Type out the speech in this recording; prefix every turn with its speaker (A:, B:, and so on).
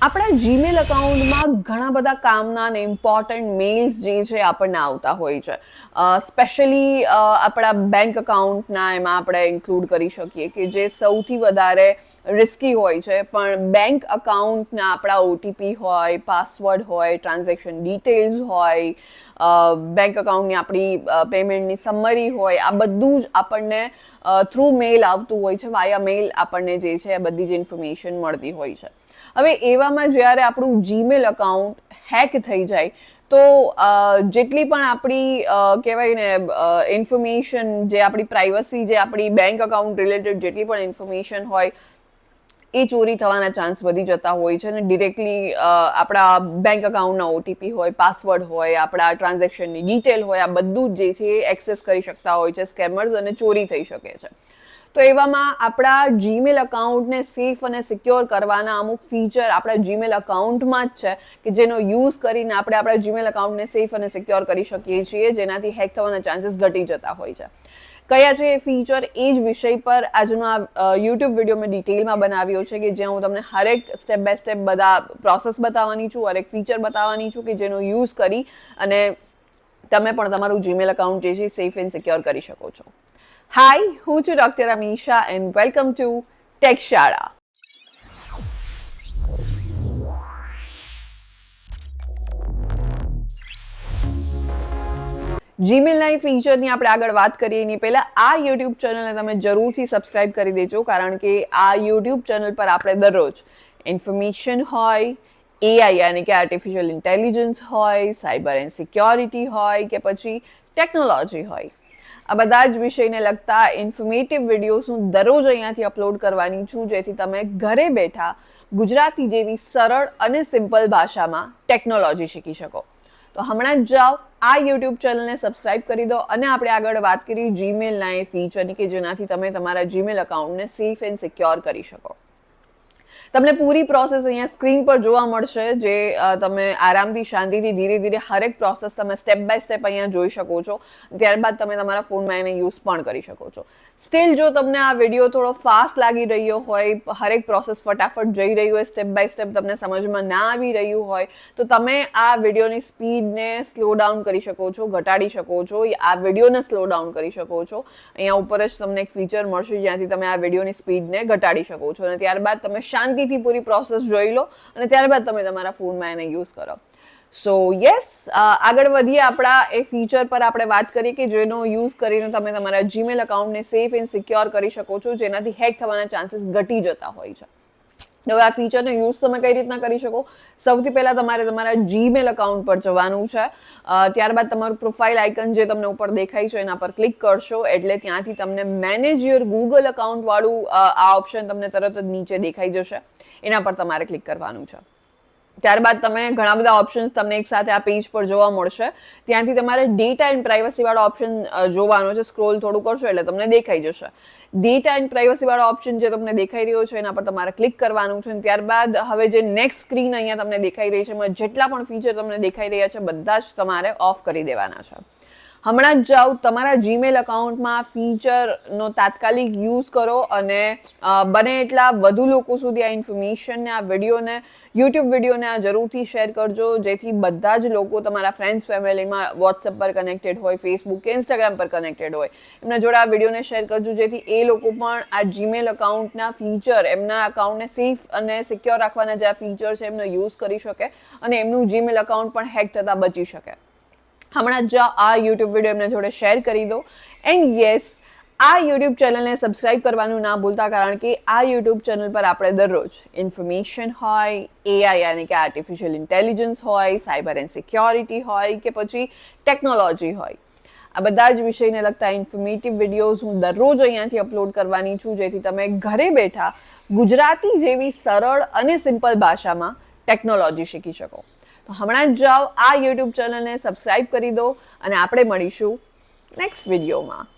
A: આપણા જીમેલ અકાઉન્ટમાં ઘણા બધા કામના અને ઇમ્પોર્ટન્ટ મેલ્સ જે છે આપણને આવતા હોય છે. સ્પેશિયલી આપણા બેંક અકાઉન્ટના એમાં આપણે ઇન્ક્લુડ કરી શકીએ કે જે સૌથી વધારે રિસ્કી હોય છે. પણ બેંક અકાઉન્ટના આપણા ઓટીપી હોય, પાસવર્ડ હોય, ટ્રાન્ઝેક્શન ડિટેલ્સ હોય, બેંક અકાઉન્ટની આપણી પેમેન્ટની સમરી હોય, આ બધું જ આપણને થ્રુ મેલ આવતું હોય છે. વાયા મેલ આપણને જે છે આ બધી જ ઇન્ફોર્મેશન મળતી હોય છે. હવે એવામાં જ્યારે આપણું જીમેલ અકાઉન્ટ હેક થઈ જાય તો જેટલી પણ આપણી કહેવાય ને ઇન્ફોર્મેશન, જે આપણી પ્રાઇવસી, જે આપણી બેંક અકાઉન્ટ રિલેટેડ જેટલી પણ ઇન્ફોર્મેશન હોય એ ચોરી થવાના ચાન્સ વધી જતા હોય છે. અને ડિરેક્ટલી આપણા બેંક અકાઉન્ટના ઓટીપી હોય, પાસવર્ડ હોય, આપણા ટ્રાન્ઝેક્શનની ડિટેલ હોય, આ બધું જ જે છે એ એક્સેસ કરી શકતા હોય છે સ્કેમર્સ અને ચોરી થઈ શકે છે. તો એવામાં આપણા જીમેલ અકાઉન્ટને સેફ અને સિક્યોર કરવાના અમુક ફીચર આપણા જીમેલ અકાઉન્ટમાં જ છે કે જેનો યુઝ કરીને આપણે આપણા જીમેલ અકાઉન્ટને સેફ અને સિક્યોર કરી શકીએ છીએ, જેનાથી હેક થવાના ચાન્સીસ ઘટી જતા હોય છે. કયા છે એ ફીચર, એ જ વિષય પર આજનો આ યુટ્યુબ વિડીયો મેં ડિટેલમાં બનાવ્યો છે કે જ્યાં હું તમને હરેક સ્ટેપ બાય સ્ટેપ બધા પ્રોસેસ બતાવવાની છું, હરેક ફીચર બતાવવાની છું કે જેનો યુઝ કરી અને તમે પણ તમારું જીમેલ અકાઉન્ટ જે છે સેફ એન્ડ સિક્યોર કરી શકો છો. હાય, હું છું doctor Amisha and welcome to take શાળા. જીમેલના એ ફીચરની આપણે આગળ વાત કરીએ એની પહેલાં આ યુટ્યુબ ચેનલને તમે જરૂરથી સબસ્ક્રાઇબ કરી દેજો, કારણ કે આ યુટ્યુબ ચેનલ પર આપણે દરરોજ ઇન્ફોર્મેશન હોય, એઆઈ યાની કે આર્ટિફિશિયલ ઇન્ટેલિજન્સ હોય, સાયબર એન્ડ સિક્યોરિટી હોય કે પછી ટેકનોલોજી હોય, આ બધા જ વિષયને લગતા ઇન્ફોર્મેટિવ વિડીયોઝ હું દરરોજ અહીંયાથી અપલોડ કરવાની છું, જેથી તમે ઘરે બેઠા ગુજરાતી જેવી સરળ અને સિમ્પલ ભાષામાં ટેકનોલોજી શીખી શકો. તો હમણાં જ જાઓ, આ યુટ્યુબ ચેનલને સબસ્ક્રાઇબ કરી દો અને આપણે આગળ વાત કરી જીમેલના એ ફીચરની કે જેનાથી તમે તમારા જીમેલ અકાઉન્ટને સેફ એન્ડ સિક્યોર કરી શકો. તમને પૂરી પ્રોસેસ અહીંયા સ્ક્રીન પર જોવા મળશે, જે તમે આરામથી શાંતિથી ધીરે ધીરે હરેક પ્રોસેસ તમે સ્ટેપ બાય સ્ટેપ અહીંયા જોઈ શકો છો. ત્યારબાદ તમે તમારા ફોનમાં એને યુઝ પણ કરી શકો છો. સ્ટીલ જો તમને આ વિડીયો થોડો ફાસ્ટ લાગી રહ્યો હોય, હરેક પ્રોસેસ ફટાફટ જઈ રહી હોય, સ્ટેપ બાય સ્ટેપ તમને સમજમાં ના આવી રહ્યું હોય, તો તમે આ વિડીયોની સ્પીડને સ્લો ડાઉન કરી શકો છો, ઘટાડી શકો છો, આ વિડીયોને સ્લો ડાઉન કરી શકો છો. અહીંયા ઉપર જ તમને એક ફીચર મળશે જ્યાંથી તમે આ વિડીયોની સ્પીડને ઘટાડી શકો છો અને ત્યારબાદ તમે શાંતિથી પૂરી પ્રોસેસ જોઈ લો અને ત્યારબાદ તમે તમારા ફોનમાં એને યુઝ કરો. સો યસ, આગળ વધીએ આપણા એ ફીચર પર. આપણે વાત કરીએ કે જેનો યુઝ કરીને તમે તમારા જીમેલ અકાઉન્ટને સેફ એન્ડ સિક્યોર કરી શકો છો, જેનાથી હેક થવાના ચાન્સીસ ઘટી જતા હોય છે. હવે આ ફીચરનો યુઝ તમે કઈ રીતના કરી શકો? સૌથી પહેલાં તમારે તમારા જીમેલ અકાઉન્ટ પર જવાનું છે. ત્યારબાદ તમારું પ્રોફાઇલ આઇકન જે તમને ઉપર દેખાય છે એના પર ક્લિક કરશો એટલે ત્યાંથી તમને મેનેજ યોર ગૂગલ અકાઉન્ટ વાળું આ ઓપ્શન તમને તરત જ નીચે દેખાઈ જશે. એના પર તમારે ક્લિક કરવાનું છે. ત્યારબાદ તમે ઘણા બધા ઓપ્શન્સ તમને એક સાથે આ પેજ પર જોવા મળશે. ત્યાંથી તમારે ડેટા એન્ડ પ્રાઇવસી વાળો ઓપ્શન જોવાનો છે. સ્ક્રોલ થોડું કરશો એટલે તમને દેખાઈ જશે. ડેટા એન્ડ પ્રાઇવસી વાળો ઓપ્શન જે તમને દેખાઈ રહ્યો છે એના પર તમારે ક્લિક કરવાનું છે. ત્યારબાદ હવે જે નેક્સ્ટ સ્ક્રીન અહીંયા તમને દેખાઈ રહી છે, એમાં જેટલા પણ ફીચર તમને દેખાઈ રહ્યા છે બધા જ તમારે ઓફ કરી દેવાના છે. હમણાં જ જાઓ, તમારા જીમેલ અકાઉન્ટમાં ફીચરનો તાત્કાલિક યુઝ કરો અને બને એટલા વધુ લોકો સુધી આ ઇન્ફોર્મેશનને, આ વિડીયોને, યુટ્યુબ વિડીયોને આ જરૂરથી શેર કરજો, જેથી બધા જ લોકો તમારા ફ્રેન્ડ્સ ફેમિલીમાં વોટ્સએપ પર કનેક્ટેડ હોય, ફેસબુક કે ઇન્સ્ટાગ્રામ પર કનેક્ટેડ હોય, એમના જોડે આ વિડીયોને શેર કરજો, જેથી એ લોકો પણ આ જીમેલ અકાઉન્ટના ફીચર, એમના અકાઉન્ટને સેફ અને સિક્યોર રાખવાના જે આ ફીચર છે એમનો યુઝ કરી શકે અને એમનું જીમેલ અકાઉન્ટ પણ હેક થતાં બચી શકે. હમણાં જ આ યુટ્યુબ વિડીયો એમને જોડે શેર કરી દો. એન્ડ યસ, આ યુટ્યુબ ચેનલને સબસ્ક્રાઇબ કરવાનું ના ભૂલતા, કારણ કે આ યુટ્યુબ ચેનલ પર આપણે દરરોજ ઇન્ફોર્મેશન હોય, એઆઈ યાની કે આર્ટિફિશિયલ ઇન્ટેલિજન્સ હોય, સાયબર એન્ડ સિક્યોરિટી હોય કે પછી ટેકનોલોજી હોય, આ બધા જ વિષયને લગતા ઇન્ફોર્મેટિવ વિડીયોઝ હું દરરોજ અહીંયાથી અપલોડ કરવાની છું, જેથી તમે ઘરે બેઠા ગુજરાતી જેવી સરળ અને સિમ્પલ ભાષામાં ટેકનોલોજી શીખી શકો. તો હમણાં જ જાઓ, આ યુટ્યુબ ચેનલને સબસ્ક્રાઇબ કરી દો અને આપણે મળીશું નેક્સ્ટ વિડીયોમાં.